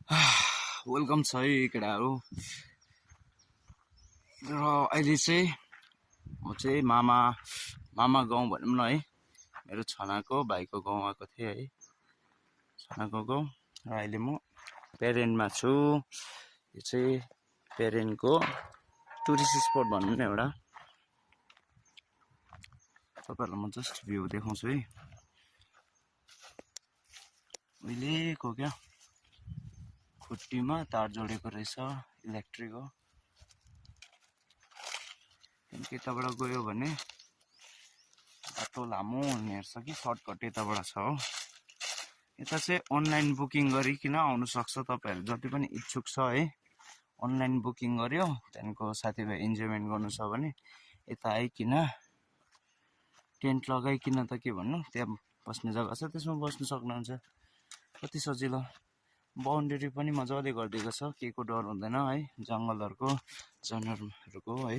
Welcome छ है केटाहरू। र अहिले चाहिँ म चाहिँ मामा गाउँ भनौँ न है, मेरो छनाको भाइको गाउँ आएको थिएँ है, छनाको गाउँ। र अहिले म पेरेनमा छु। यो चाहिँ पेरेनको टुरिस्ट स्पट भनौँ न एउटा। तपाईँहरूलाई म जस्ट भ्यू देखाउँछु है। उहिलेको क्या खुट्टीमा तार जोडेको रहेछ, इलेक्ट्रिक हो। त्यहाँदेखि यताबाट गयो भने बाटो लामो हेर्छ कि सर्टकट यताबाट छ हो। यता चाहिँ अनलाइन बुकिङ गरिकन आउनु सक्छ तपाईँहरू जति पनि इच्छुक छ है। अनलाइन बुकिङ गर्यो, त्यहाँदेखिको साथीभाइ इन्जोयमेन्ट गर्नु छ भने यता आइकन टेन्ट लगाइकन त के भन्नु, त्यहाँ बस्ने जग्गा छ, त्यसमा बस्नु सक्नुहुन्छ। कति सजिलो, बााउन्ड्री पनि मजाले गरिदिएको छ, केहीको डर हुँदैन है। जङ्गलहरूको जनावरहरूको है,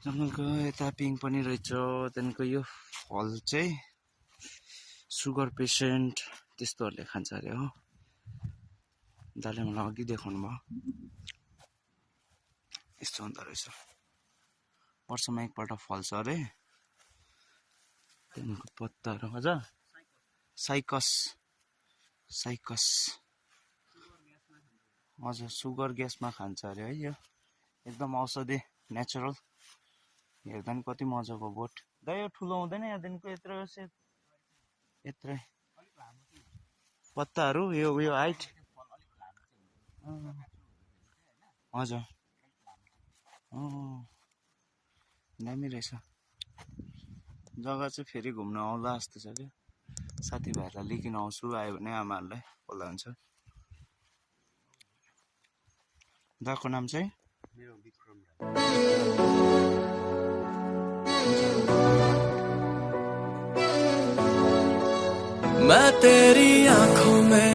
जङ्गलको यता पिङ पनि रहेछ। त्यहाँदेखिको यो फल चाहिँ सुगर पेसेन्ट त्यस्तोहरूले खान्छ अरे हो। दाले मलाई अघि देखाउनु भयो, यस्तो हुँदो रहेछ। वर्षमा एकपल्ट फल्छ अरे। त्यहाँदेखिको पत्ताहरू हजुर साइकस हजुर सुगर ग्यासमा खान्छ अरे है। यो एकदम औषधि, नेचुरल। हेर्दा पनि कति मजाको बोट दा। यो ठुलो हुँदैन यहाँदेखिको यत्रै पत्ताहरू, यो हाइट हजुर दामी रहेछ। जग्गा चाहिँ फेरि घुम्न आउला जस्तो छ क्या। साथीभाइहरूलाई लिइकन आउँछु, आयो भने आमाहरूलाई बोल्दा हुन्छ। दाको नाम चाहिँ मैं तेरी आंखों में